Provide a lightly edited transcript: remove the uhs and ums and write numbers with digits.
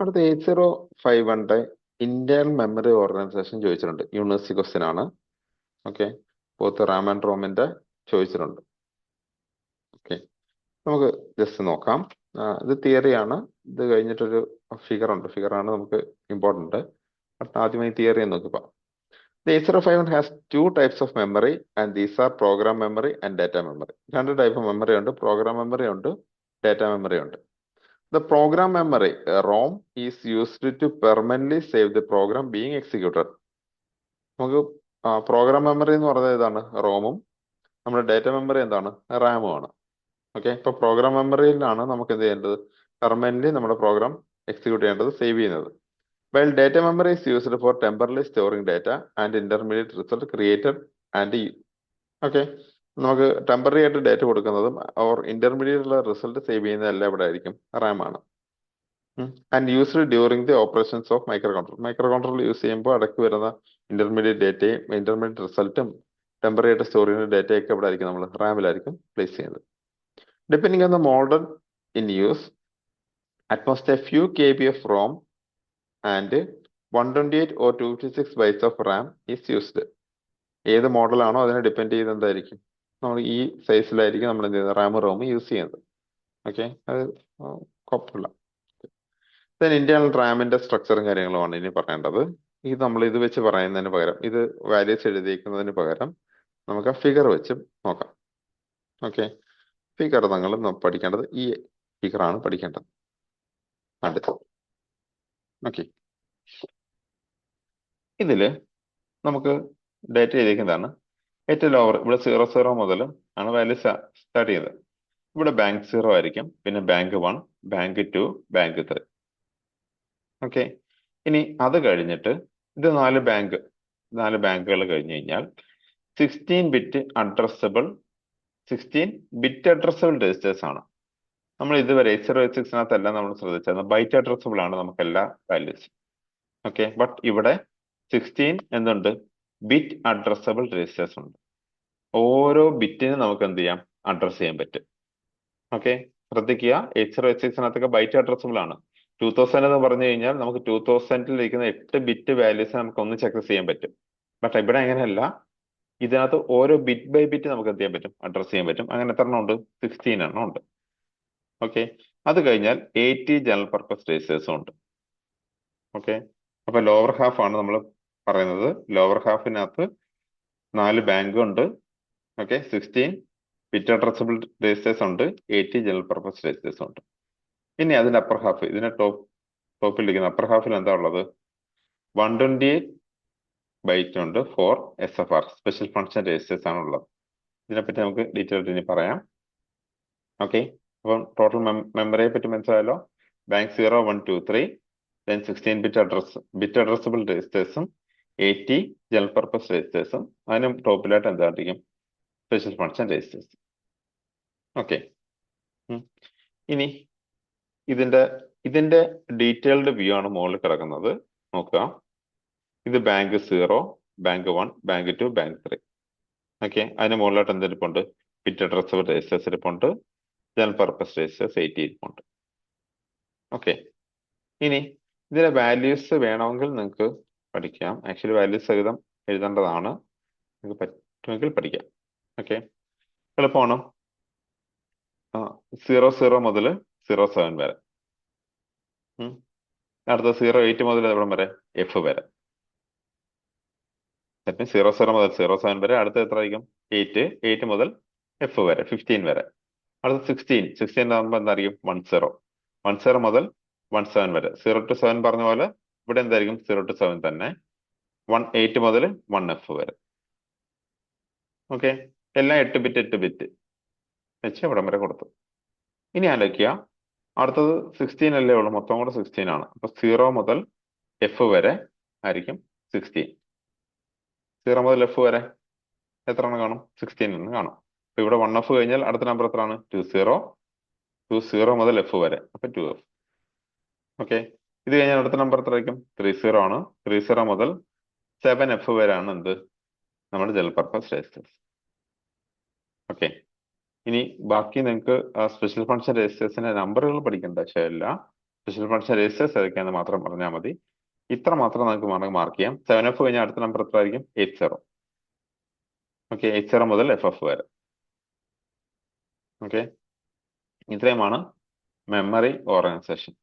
അടുത്ത 8051 internal memory organisation ചോദിച്ചിട്ടുണ്ട്. University question ആണ്. ഓക്കെ, പോത്ത് റാം ആൻഡ് റോമിന്റെ ചോദിച്ചിട്ടുണ്ട്. ഓക്കെ, നമുക്ക് ജസ്റ്റ് നോക്കാം. ഇത് തിയറിയാണ്. ഇത് കഴിഞ്ഞിട്ടൊരു ഫിഗർ ഉണ്ട്. ഫിഗറാണ് നമുക്ക് ഇമ്പോർട്ടന്റ്. ബട്ട് ആദ്യമായി theory നോക്കിപ്പോ. The 8051 has two types of memory, and these are program memory and data memory. രണ്ട് ടൈപ്പ് ഓഫ് മെമ്മറി ഉണ്ട്. പ്രോഗ്രാം മെമ്മറി ഉണ്ട്, ഡാറ്റ മെമ്മറി ഉണ്ട്. The program memory, ROM, is used to permanently save the program being executed. നമുക്ക് program memory എന്ന് പറയുന്നത് ഇതാണ്, റോമും. നമ്മുടെ data memory എന്താണ്, റാമും ആണ്. ഓക്കെ, ഇപ്പൊ പ്രോഗ്രാം മെമ്മറിയിലാണ് നമുക്ക് എന്ത് ചെയ്യേണ്ടത്, പെർമനന്റ്ലി നമ്മുടെ പ്രോഗ്രാം എക്സിക്യൂട്ട് ചെയ്യേണ്ടത്, സേവ് ചെയ്യുന്നത്. While data memory is used for temporarily storing data and intermediate result created and okay, നമുക്ക് ടെമ്പററി ആയിട്ട് ഡേറ്റ കൊടുക്കുന്നതും ഓർ ഇന്റർമീഡിയറ്റ് ഉള്ള റിസൾട്ട് സേവ് ചെയ്യുന്നതെല്ലാം ഇവിടെ ആയിരിക്കും, റാം ആണ്. And used during the operations of micro control. Micro control use ചെയ്യുമ്പോൾ ഇടയ്ക്ക് വരുന്ന ഇന്റർമീഡിയറ്റ് ഡേറ്റയും ഇന്റർമീഡിയറ്റ് റിസൾട്ടും ടെമ്പററി ആയിട്ട് സ്റ്റോർ ചെയ്യുന്ന ഡേറ്റയൊക്കെ ഇവിടെ ആയിരിക്കും നമ്മൾ റാമിലായിരിക്കും പ്ലേസ് ചെയ്യുന്നത്. Depending on the model in use, at most a few KB of ROM and 128 or 256 bytes of RAM is used. ഏത് മോഡലാണോ അതിനെ ഡിപ്പെൻഡ് ചെയ്ത് എന്തായിരിക്കും, നമ്മൾ ഈ സൈസിലായിരിക്കും നമ്മൾ എന്ത് ചെയ്യുന്നത്, റാം റോം യൂസ് ചെയ്യുന്നത്. ഓക്കെ, അത് കുഴപ്പമില്ല. ദെൻ ഇന്റേണൽ റാമിന്റെ സ്ട്രക്ചറും കാര്യങ്ങളുമാണ് ഇനി പറയേണ്ടത്. ഇത് നമ്മൾ ഇത് വെച്ച് പറയുന്നതിന് പകരം, ഇത് വാല്യൂസ് എഴുതിയിരിക്കുന്നതിന് പകരം നമുക്ക് ആ ഫിഗർ വെച്ച് നോക്കാം. ഓക്കെ, ഫിഗർ നിങ്ങൾ പഠിക്കേണ്ടത് ഈ ഫിഗറാണ് പഠിക്കേണ്ടത്. അടുത്ത് ഓക്കെ, ഇതില് നമുക്ക് ഡേറ്റ എഴുതിക്കുന്നതാണ്. ഏറ്റവും ലോവർ ഇവിടെ 00 മുതൽ ആണ് വാല്യൂ സ്റ്റാർട്ട് ചെയ്തത്. ഇവിടെ ബാങ്ക് 0 ആയിരിക്കും, പിന്നെ ബാങ്ക് 1, ബാങ്ക് 2, ബാങ്ക് 3. ഓക്കെ, ഇനി അത് കഴിഞ്ഞിട്ട് ഇത് 4 ബാങ്കുകൾ കഴിഞ്ഞു കഴിഞ്ഞാൽ 16 ബിറ്റ് അഡ്രസ്സബിൾ രജിസ്റ്റേഴ്സ് ആണ്. നമ്മൾ ഇതുവരെ 8086 എല്ലാം നമ്മൾ ശ്രദ്ധിച്ചത് ബൈറ്റ് അഡ്രസ്സബിൾ ആണ് നമുക്ക് എല്ലാ വാല്യൂസും. ഓക്കെ, ബട്ട് ഇവിടെ 16 എന്തുണ്ട്, ബിറ്റ് അഡ്രസ്സബിൾ രജിസ്റ്റേഴ്സ് ഉണ്ട്. ഓരോ ബിറ്റിനും നമുക്ക് എന്ത് ചെയ്യാം, അഡ്രസ് ചെയ്യാൻ പറ്റും. ഓക്കെ, ശ്രദ്ധിക്കുക, 8086 ബൈറ്റ് അഡ്രസ്സബിൾ ആണ്. 2000 എന്ന് പറഞ്ഞു കഴിഞ്ഞാൽ നമുക്ക് 2000 ഇരിക്കുന്ന 8 ബിറ്റ് വാല്യൂസ് നമുക്ക് ഒന്നിച്ച് ആക്സസ് ചെയ്യാൻ പറ്റും. ബട്ട് ഇവിടെ അങ്ങനെയല്ല, ഇതിനകത്ത് ഓരോ ബിറ്റ് ബൈ ബിറ്റ് നമുക്ക് എന്ത് ചെയ്യാൻ പറ്റും, അഡ്രസ് ചെയ്യാൻ പറ്റും. അങ്ങനെ എത്ര എണ്ണം ഉണ്ട്, 16 എണ്ണം ഉണ്ട്. ഓക്കെ, അത് കഴിഞ്ഞാൽ 80 ജനറൽ പർപ്പസ് രജിസ്റ്റേഴ്സും ഉണ്ട്. ഓക്കെ, അപ്പൊ ലോവർ ഹാഫ് ആണ് നമ്മൾ പറയുന്നത്. ലോവർ ഹാഫിനകത്ത് 4 ബാങ്ക് ഉണ്ട്. ഓക്കെ, 16 ബിറ്റ് അഡ്രസ്സബിൾ രജിസ്റ്റേഴ്സ് ഉണ്ട്, 80 ജനറൽ പർപ്പസ് രജിസ്റ്റേഴ്സ് ഉണ്ട്. ഇനി അതിന്റെ അപ്പർ ഹാഫ്, ഇതിന്റെ ടോപ്പിലിരിക്കുന്ന അപ്പർ ഹാഫിൽ എന്താ ഉള്ളത്, 128 ബൈറ്റ് ഉണ്ട് for SFR, special function registers ആണ് ഉള്ളത്. ഇതിനെപ്പറ്റി നമുക്ക് ഡീറ്റെയിൽ ഇനി പറയാം. ഓക്കെ, അപ്പം ടോട്ടൽ മെമ്മറിയെ പറ്റി മനസ്സിലായല്ലോ. ബാങ്ക് 0, 1, 2, 3, then 16 ബിറ്റ് അഡ്രസ്സബിൾ രജിസ്റ്റേഴ്സും 80 ജനറൽ പർപ്പസ് രജിസ്റ്റേഴ്സും, അതിനും ടോപ്പിലായിട്ട് എന്തായിരിക്കും, സ്പെഷ്യൽ ഫംഗ്ഷൻ രജിസ്റ്റേഴ്സ്. ഓക്കെ, ഇനി ഇതിന്റെ ഡീറ്റെയിൽഡ് വ്യൂ ആണ് മുകളിൽ കിടക്കുന്നത്. നോക്കുക, ഇത് bank 0, bank 1, bank 2, bank 3. Okay, അതിന് മുകളിലായിട്ട് എന്തിരിപ്പുണ്ട്, ബിറ്റ് അഡ്രസ്സബിൾ രജിസ്റ്റേഴ്സ് ഇരിപ്പുണ്ട്, ജനറൽ പർപ്പസ് രജിസ്റ്റേഴ്സ് 80 ഇരിപ്പുണ്ട്. ഓക്കെ, ഇനി ഇതിന്റെ വാല്യൂസ് വേണമെങ്കിൽ നിങ്ങൾക്ക് പഠിക്കാം. ആക്ച്വലി വാല്യൂസ് സഹിതം എഴുതേണ്ടതാണ്, നിങ്ങൾക്ക് പറ്റുമെങ്കിൽ പഠിക്കാം. ഓക്കെ, എളുപ്പമാണ്. 00 മുതൽ 07 വരെ. അടുത്ത 08 മുതൽ എവിടം വരെ, എഫ് വരെ. 00 മുതൽ 07 വരെ. അടുത്ത എത്ര ആയിരിക്കും, 8 മുതൽ എഫ് വരെ, 15 വരെ. അടുത്ത 16 ആകുമ്പോൾ എന്തായിരിക്കും, 10 മുതൽ 17 വരെ. 0 to 7 പറഞ്ഞ പോലെ ഇവിടെ എന്തായിരിക്കും, 0 to 7 തന്നെ. 8 മുതൽ 1F വരെ. ഓക്കെ, എല്ലാം 8 ബിറ്റ് വെച്ച് ഇവിടം വരെ കൊടുത്തു. ഇനി ആലോചിക്കുക, അടുത്തത് 16 അല്ലേ ഉള്ളൂ, മൊത്തം കൂടെ 16 ആണ്. അപ്പൊ 0 മുതൽ എഫ് വരെ ആയിരിക്കും 16. 0 മുതൽ എഫ് വരെ എത്ര എണ്ണം കാണും, 16 എന്ന് കാണും. അപ്പൊ ഇവിടെ 1F കഴിഞ്ഞാൽ അടുത്ത നമ്പർ എത്രയാണ്, 20 മുതൽ എഫ് വരെ, അപ്പൊ 2F. ഓക്കെ, ഇത് കഴിഞ്ഞാൽ അടുത്ത നമ്പർ എത്രയായിരിക്കും, 30 ആണ്. 30 മുതൽ 7F വരെയാണ് എന്ത്, നമ്മുടെ ജനറൽ പർപ്പസ് രജിസ്റ്റേഴ്സ്. ഓക്കെ, ഇനി ബാക്കി നിങ്ങൾക്ക് സ്പെഷ്യൽ ഫംഗ്ഷൻ രജിസ്റ്റേഴ്സിന്റെ നമ്പറുകൾ പഠിക്കേണ്ട ആവശ്യമില്ല. സ്പെഷ്യൽ ഫംഗ്ഷൻ രജിസ്റ്റേഴ്സ് ഏതൊക്കെയാണെന്ന് മാത്രം പറഞ്ഞാൽ മതി. ഇത്ര മാത്രം നമുക്ക് വേണമെങ്കിൽ മാർക്ക് ചെയ്യാം. 7F കഴിഞ്ഞാൽ അടുത്ത നമ്പർ എത്ര ആയിരിക്കും? 80. ഓക്കെ, 80 മുതൽ FF വരെ. ഓക്കെ, ഇത്രയുമാണ് മെമ്മറി ഓർഗനൈസേഷൻ.